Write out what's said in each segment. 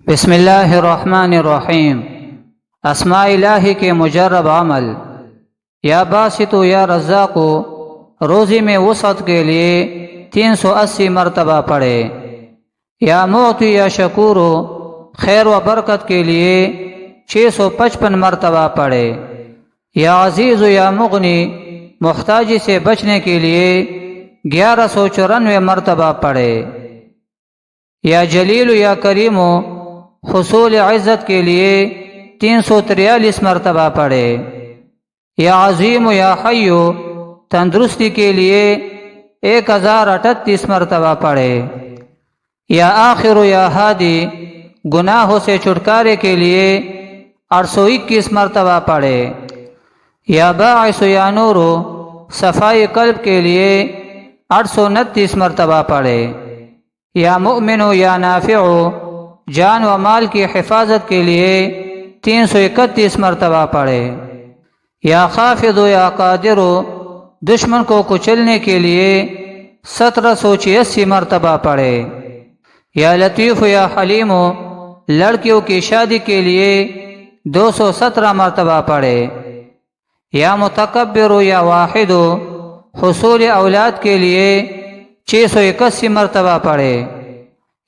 بسم اللہ الرحمن الرحیم۔ اسماء الہی کے مجرب عمل۔ یا باسط یا رزاق روزی میں وسعت کے لیے 380 مرتبہ پڑھے۔ یا معطی یا شکور خیر و برکت کے لیے 655 مرتبہ پڑھے۔ یا عزیز یا مغنی محتاجی سے بچنے کے لیے 1194 مرتبہ پڑھے۔ یا جلیل یا کریم حصول عزت کے لیے 343 مرتبہ پڑھے۔ یا عظیم یا حی تندرستی کے لیے 1038 مرتبہ پڑھے۔ یا آخر یا ہادی گناہوں سے چھٹکارے کے لیے 821 مرتبہ پڑھے۔ یا باعث یا نور صفائی قلب کے لیے 829 مرتبہ پڑھے۔ یا مؤمن یا نافع جان و مال کی حفاظت کے لیے 331 مرتبہ پڑھے۔ یا خافض یا قادر دشمن کو کچلنے کے لیے 1786 مرتبہ پڑھے۔ یا لطیف یا حلیم لڑکیوں کی شادی کے لیے 217 مرتبہ پڑھے۔ یا متکبر یا واحد حصول اولاد کے لیے 681 مرتبہ پڑھے۔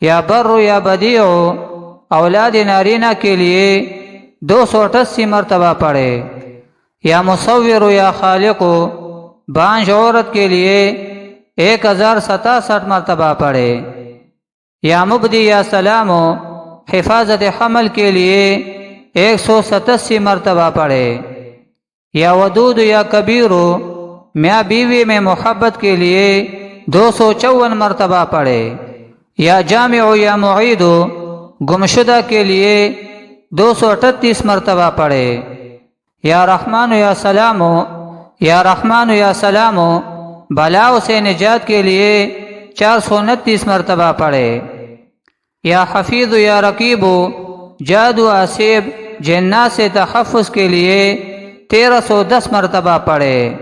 یا بر یا بدیع اولاد نارینہ کے لیے 288 مرتبہ پڑھے۔ یا مصور یا خالق بانجھ عورت کے لیے 1067 مرتبہ پڑھے۔ یا مبدی یا سلام حفاظت حمل کے لیے 187 مرتبہ پڑھے۔ یا ودود یا کبیر میاں بیوی میں محبت کے لیے 254 مرتبہ پڑھے۔ یا جامع یا معید گمشدہ کے لیے 238 مرتبہ پڑھے۔ یا رحمان یا سلام یا سلام بلاؤ سے نجات کے لیے 429 مرتبہ پڑھے۔ یا حفیظ یا رقیب جادو آسیب جنات سے تحفظ کے لیے 1310 مرتبہ پڑھے۔